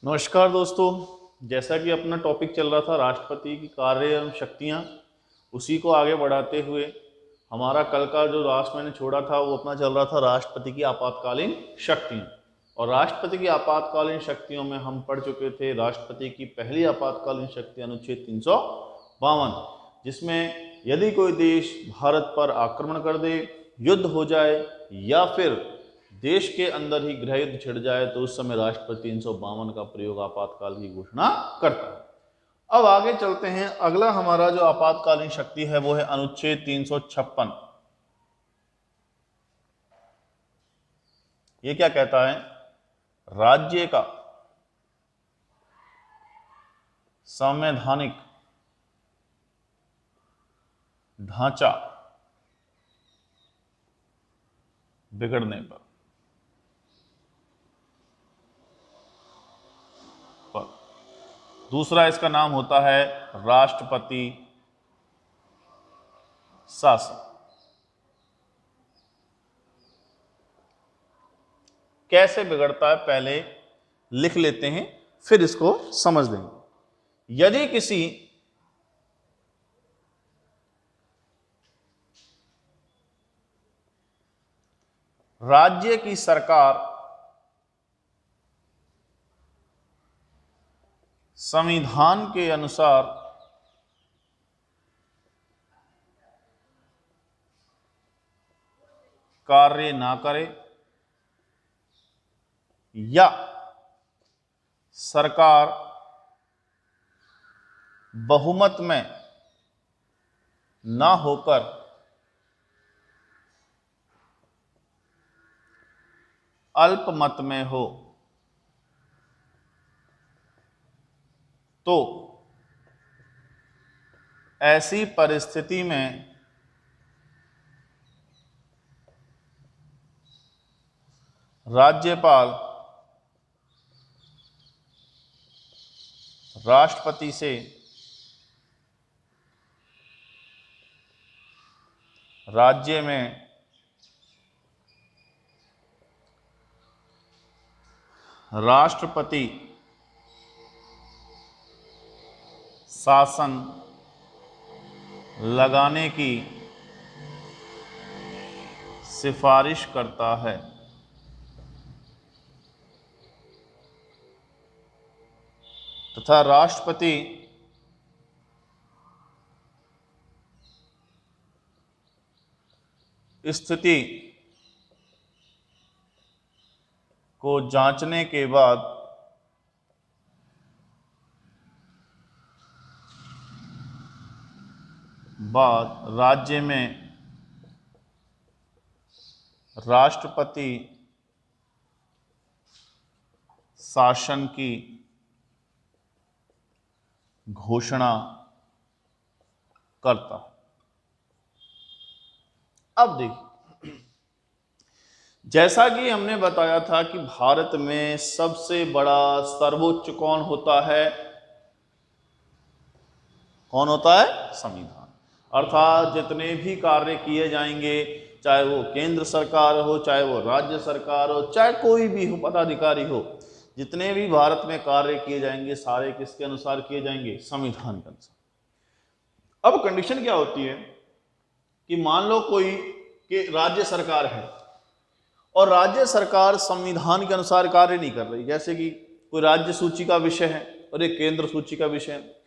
नमस्कार दोस्तों। जैसा कि अपना टॉपिक चल रहा था राष्ट्रपति की कार्य एवं शक्तियाँ, उसी को आगे बढ़ाते हुए हमारा कल का जो लास्ट मैंने छोड़ा था वो अपना चल रहा था राष्ट्रपति की आपातकालीन शक्तियाँ। और राष्ट्रपति की आपातकालीन शक्तियों में हम पढ़ चुके थे राष्ट्रपति की पहली आपातकालीन शक्ति अनुच्छेद 352, जिसमें यदि कोई देश भारत पर आक्रमण कर दे, युद्ध हो जाए या फिर देश के अंदर ही गृह युद्ध छिड़ जाए तो उस समय राष्ट्रपति 352 का प्रयोग आपातकाल की घोषणा करता है। अब आगे चलते हैं। अगला हमारा जो आपातकालीन शक्ति है वो है अनुच्छेद 356। ये क्या कहता है? राज्य का संवैधानिक ढांचा बिगड़ने पर दूसरा इसका नाम होता है राष्ट्रपति शासन। कैसे बिगड़ता है पहले लिख लेते हैं, फिर इसको समझ लेंगे। यदि किसी राज्य की सरकार संविधान के अनुसार कार्य ना करे या सरकार बहुमत में ना होकर अल्पमत में हो, तो ऐसी परिस्थिति में राज्यपाल राष्ट्रपति से राज्य में राष्ट्रपति शासन लगाने की सिफारिश करता है तथा राष्ट्रपति स्थिति को जांचने के बाद राज्य में राष्ट्रपति शासन की घोषणा करता है। अब देखिए, जैसा कि हमने बताया था कि भारत में सबसे बड़ा सर्वोच्च कौन होता है? कौन होता है? संविधान। अर्थात जितने भी कार्य किए जाएंगे, चाहे वो केंद्र सरकार हो, चाहे वो राज्य सरकार हो, चाहे कोई भी हो पदाधिकारी हो, जितने भी भारत में कार्य किए जाएंगे सारे किसके अनुसार किए जाएंगे? संविधान के अनुसार। अब कंडीशन क्या होती है कि मान लो कोई कि राज्य सरकार है और राज्य सरकार संविधान के अनुसार कार्य नहीं कर रही, जैसे कि कोई राज्य सूची का विषय है और एक केंद्र सूची का विषय है,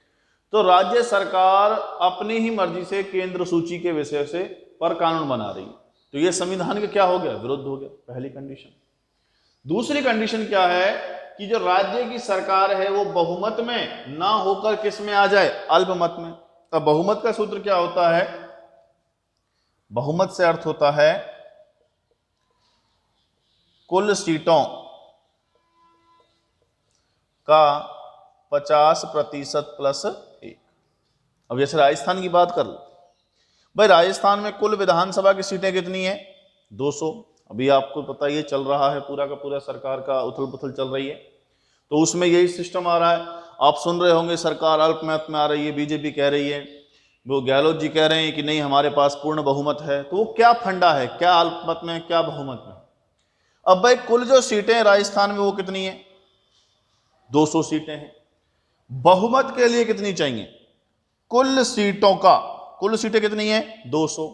तो राज्य सरकार अपनी ही मर्जी से केंद्र सूची के विषय से पर कानून बना रही है, तो ये संविधान के क्या हो गया? विरुद्ध हो गया, पहली कंडीशन। दूसरी कंडीशन क्या है कि जो राज्य की सरकार है वो बहुमत में ना होकर किस में आ जाए? अल्पमत में। तो बहुमत का सूत्र क्या होता है? बहुमत से अर्थ होता है कुल सीटों का 50% प्लस 1। अब जैसे राजस्थान की बात कर लो, भाई राजस्थान में कुल विधानसभा की सीटें कितनी है? 200। अभी आपको पता ये चल रहा है, पूरा का पूरा सरकार का उथल पुथल चल रही है, तो उसमें यही सिस्टम आ रहा है। आप सुन रहे होंगे सरकार अल्पमत में आ रही है, बीजेपी कह रही है, वो गहलोत जी कह रहे हैं कि नहीं हमारे पास पूर्ण बहुमत है। तो वो क्या फंडा है? क्या अल्पमत में, क्या बहुमत में? अब भाई कुल जो सीटें राजस्थान में वो कितनी है? 200 सीटें हैं। बहुमत के लिए कितनी चाहिए? कुल सीटों का, कुल सीटें कितनी है? 200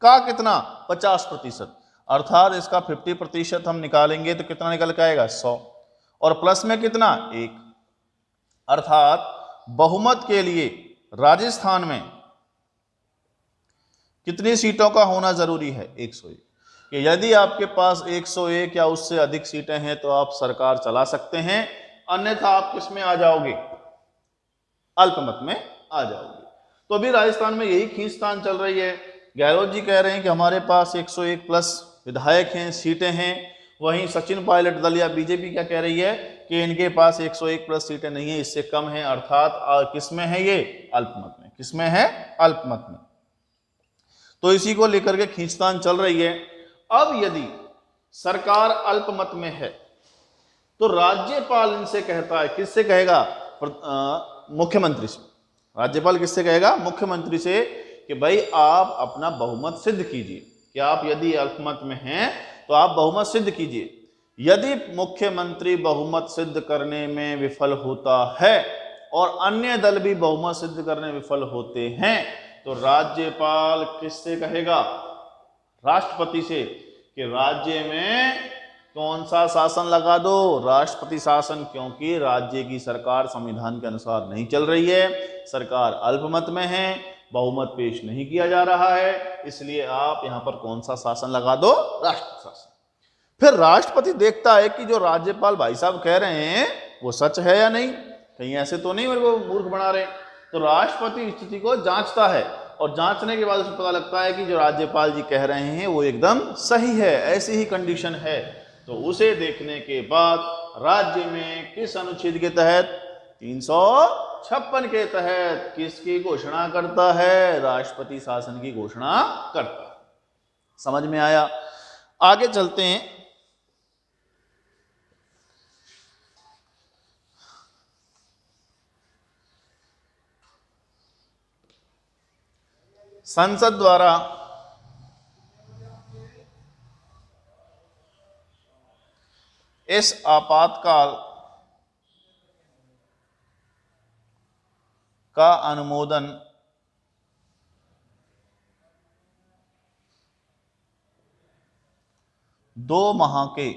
का कितना? 50%। अर्थात इसका 50% हम निकालेंगे तो कितना निकल के आएगा? 100। और प्लस में कितना? 1। अर्थात बहुमत के लिए राजस्थान में कितनी सीटों का होना जरूरी है? 101। कि यदि आपके पास 101 या उससे अधिक सीटें हैं तो आप सरकार चला सकते हैं, अन्यथा आप किस में आ जाओगे? अल्पमत में आ जाओगे। तो अभी राजस्थान में यही खींचतान चल रही है। गहलोत जी कह रहे हैं कि हमारे पास 101 प्लस विधायक हैं, सीटें हैं। वहीं सचिन पायलट दल या बीजेपी क्या कह रही है कि इनके पास 101 प्लस सीटें नहीं है, इससे कम है। अर्थात किसमें है ये? अल्पमत में। किसमें है? अल्पमत में। तो इसी को लेकर के खींचतान चल रही है। अब यदि सरकार अल्पमत में है तो राज्यपाल इनसे कहता है, किससे कहेगा? मुख्यमंत्री से। राज्यपाल किससे कहेगा? मुख्यमंत्री से कि भाई आप अपना बहुमत सिद्ध कीजिए, कि आप यदि अल्पमत में हैं तो आप बहुमत सिद्ध कीजिए। यदि मुख्यमंत्री बहुमत सिद्ध करने में विफल होता है और अन्य दल भी बहुमत सिद्ध करने में विफल होते हैं तो राज्यपाल किससे कहेगा? राष्ट्रपति से, कि राज्य में कौन सा शासन लगा दो? राष्ट्रपति शासन। क्योंकि राज्य की सरकार संविधान के अनुसार नहीं चल रही है, सरकार अल्पमत में है, बहुमत पेश नहीं किया जा रहा है, इसलिए आप यहां पर कौन सा शासन लगा दो? राष्ट्रपति शासन। फिर राष्ट्रपति देखता है कि जो राज्यपाल भाई साहब कह रहे हैं वो सच है या नहीं, कहीं ऐसे तो नहीं मेरे को मूर्ख बना रहे। तो राष्ट्रपति स्थिति को जांचता है और जांचने के बाद उसे पता लगता है कि जो राज्यपाल जी कह रहे हैं वो एकदम सही है, ऐसी ही कंडीशन है। तो उसे देखने के बाद राज्य में किस अनुच्छेद के तहत? 356 के तहत किसकी घोषणा करता है? राष्ट्रपति शासन की घोषणा करता है। समझ में आया? आगे चलते हैं। संसद द्वारा इस आपातकाल का अनुमोदन दो माह के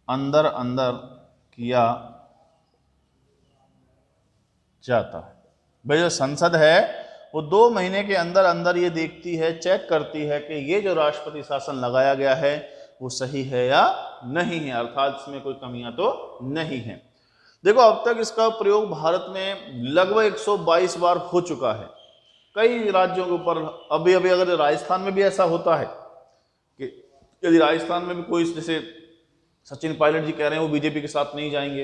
अंदर अंदर किया जाता है। भाई जो संसद है वो 2 महीने के अंदर अंदर ये देखती है, चेक करती है कि ये जो राष्ट्रपति शासन लगाया गया है वो सही है या नहीं है, अर्थात इसमें कोई कमियां तो नहीं है। देखो अब तक इसका प्रयोग भारत में लगभग 122 बार हो चुका है कई राज्यों के ऊपर। अभी अभी अगर राजस्थान में भी ऐसा होता है कि यदि राजस्थान में भी कोई, जैसे सचिन पायलट जी कह रहे हैं वो बीजेपी के साथ नहीं जाएंगे,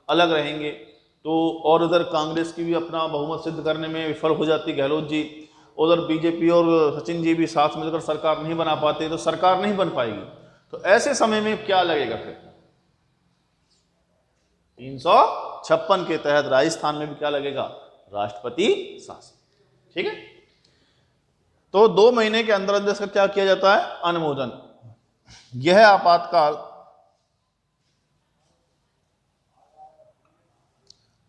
अलग रहेंगे, तो और उधर कांग्रेस की भी अपना बहुमत सिद्ध करने में विफल हो जाती गहलोत जी, उधर बीजेपी और सचिन जी भी साथ मिलकर सरकार नहीं बना पाते, तो सरकार नहीं बन पाएगी। तो ऐसे समय में क्या लगेगा? फिर 356 के तहत राजस्थान में भी क्या लगेगा? राष्ट्रपति शासन। ठीक है। तो 2 महीने के अंदर अंदर इसका क्या किया जाता है? अनुमोदन। यह आपातकाल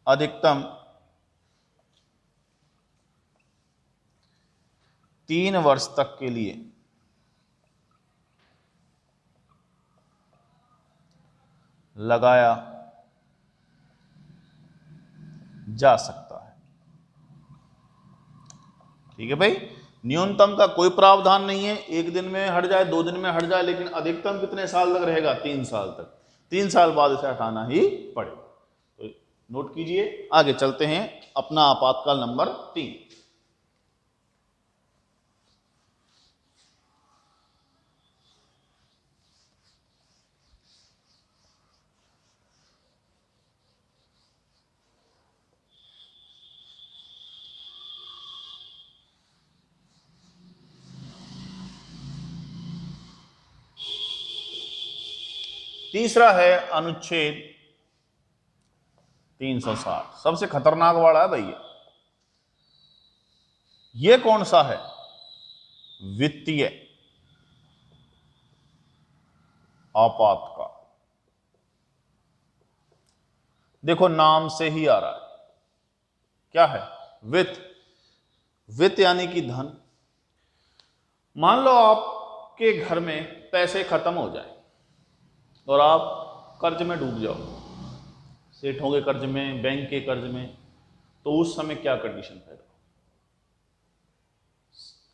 अधिकतम 3 वर्ष तक के लिए लगाया जा सकता है। ठीक है भाई, न्यूनतम का कोई प्रावधान नहीं है, 1 दिन में हट जाए, 2 दिन में हट जाए, लेकिन अधिकतम कितने साल तक रहेगा? 3 साल तक। 3 साल बाद इसे हटाना ही पड़ेगा। तो नोट कीजिए। आगे चलते हैं, अपना आपातकाल नंबर 3। तीसरा है अनुच्छेद 360। सबसे खतरनाक वाला है भाई ये कौन सा है? वित्तीय आपातकाल। देखो नाम से ही आ रहा है, क्या है? वित्त। वित्त यानी कि धन। मान लो आपके घर में पैसे खत्म हो जाए और आप कर्ज में डूब जाओ, सेठों के कर्ज में, बैंक के कर्ज में, तो उस समय क्या कंडीशन पैदा हो?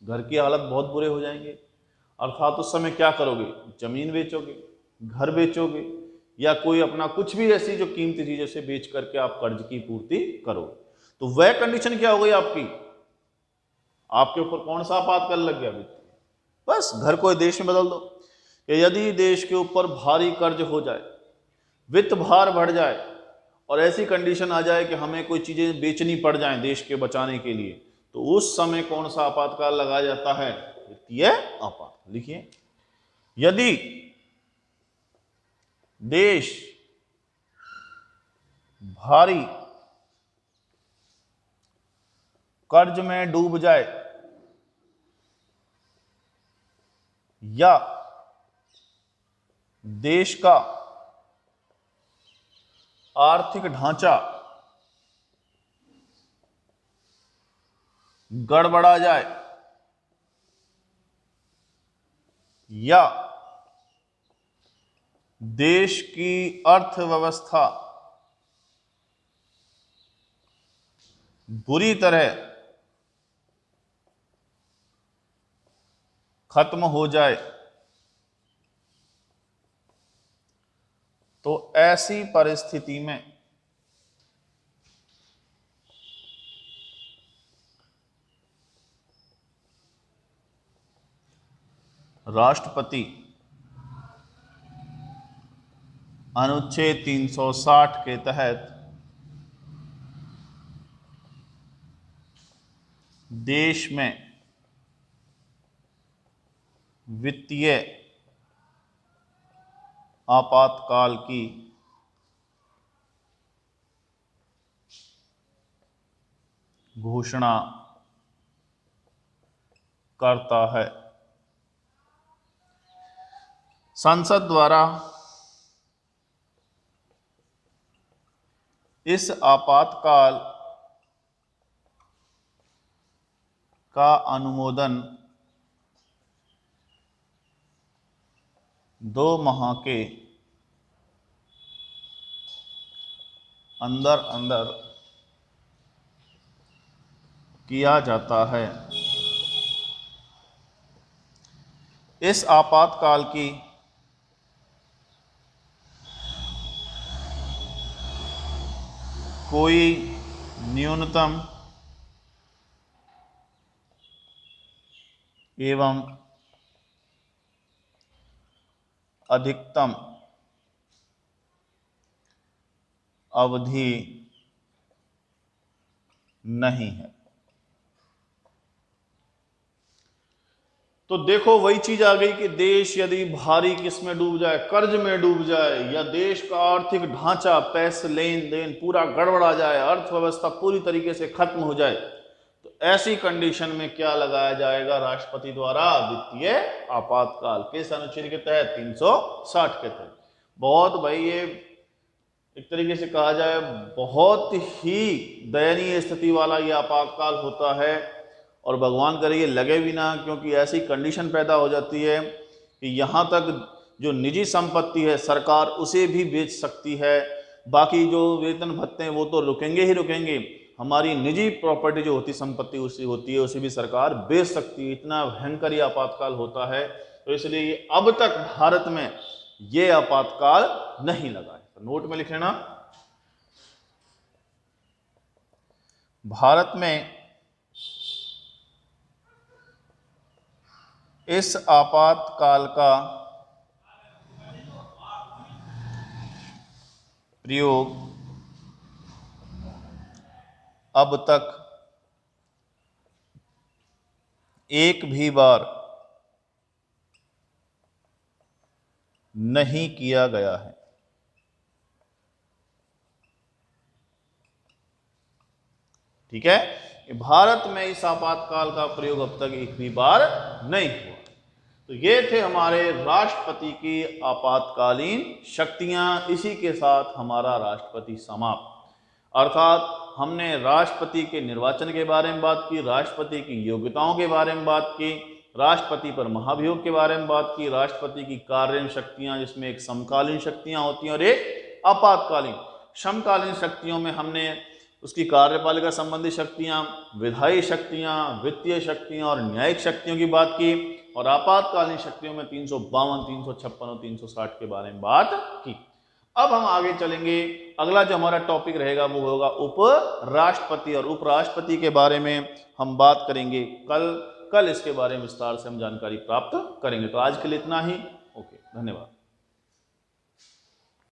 घर की हालत बहुत बुरे हो जाएंगे। अर्थात उस समय क्या करोगे? जमीन बेचोगे, घर बेचोगे, या कोई अपना कुछ भी ऐसी जो कीमती चीज से बेच करके आप कर्ज की पूर्ति करो। तो वह कंडीशन क्या हो गई आपकी? आपके ऊपर कौन सा आपातकाल लग गया? बस घर को देश में बदल दो कि यदि देश के ऊपर भारी कर्ज हो जाए, वित्त भार बढ़ जाए और ऐसी कंडीशन आ जाए कि हमें कोई चीजें बेचनी पड़ जाएं देश के बचाने के लिए, तो उस समय कौन सा आपातकाल लगाया जाता है? वित्तीय आपात। लिखिए, यदि देश भारी कर्ज में डूब जाए या देश का आर्थिक ढांचा गड़बड़ा जाए या देश की अर्थव्यवस्था बुरी तरह खत्म हो जाए, तो ऐसी परिस्थिति में राष्ट्रपति अनुच्छेद 360 के तहत देश में वित्तीय आपातकाल की घोषणा करता है। संसद द्वारा इस आपातकाल का अनुमोदन 2 माह के अंदर अंदर किया जाता है। इस आपातकाल की कोई न्यूनतम एवं अधिकतम अवधि नहीं है। तो देखो वही चीज आ गई कि देश यदि भारी किस में डूब जाए, कर्ज में डूब जाए, या देश का आर्थिक ढांचा, पैसे लेन देन पूरा गड़बड़ा जाए, अर्थव्यवस्था पूरी तरीके से खत्म हो जाए, तो ऐसी कंडीशन में क्या लगाया जाएगा राष्ट्रपति द्वारा? वित्तीय आपातकाल। किस अनुच्छेद के तहत? 360 के तहत। बहुत भाई ये एक तरीके से कहा जाए बहुत ही दयनीय स्थिति वाला ये आपातकाल होता है, और भगवान करे ये लगे भी ना, क्योंकि ऐसी कंडीशन पैदा हो जाती है कि यहाँ तक जो निजी संपत्ति है सरकार उसे भी बेच सकती है। बाकी जो वेतन भत्ते हैं वो तो रुकेंगे ही रुकेंगे, हमारी निजी प्रॉपर्टी जो होती संपत्ति उसी होती है उसे भी सरकार बेच सकती है। इतना भयंकर ये आपातकाल होता है। तो इसलिए अब तक भारत में ये आपातकाल नहीं लगा है। तो नोट में लिख लेना, भारत में इस आपातकाल का प्रयोग अब तक एक भी बार नहीं किया गया है। ठीक है, भारत में इस आपातकाल का प्रयोग अब तक एक भी बार नहीं हुआ। तो ये थे हमारे राष्ट्रपति की आपातकालीन शक्तियां। इसी के साथ हमारा राष्ट्रपति समाप्त। अर्थात हमने राष्ट्रपति के निर्वाचन के बारे में बात की, राष्ट्रपति की योग्यताओं के बारे में बात की, राष्ट्रपति पर महाभियोग के बारे में बात की, राष्ट्रपति की कार्य शक्तियां जिसमें एक समकालीन शक्तियां होती हैं और एक आपातकालीन। समकालीन शक्तियों में हमने उसकी कार्यपालिका संबंधी शक्तियां, विधायी शक्तियां, वित्तीय शक्तियां और न्यायिक शक्तियों की बात की, और आपातकालीन शक्तियों में 352, 356 और 360 के बारे में बात की। अब हम आगे चलेंगे। अगला जो हमारा टॉपिक रहेगा वो होगा उपराष्ट्रपति, और उपराष्ट्रपति के बारे में हम बात करेंगे कल इसके बारे में विस्तार से हम जानकारी प्राप्त करेंगे। तो आज के लिए इतना ही। ओके, धन्यवाद।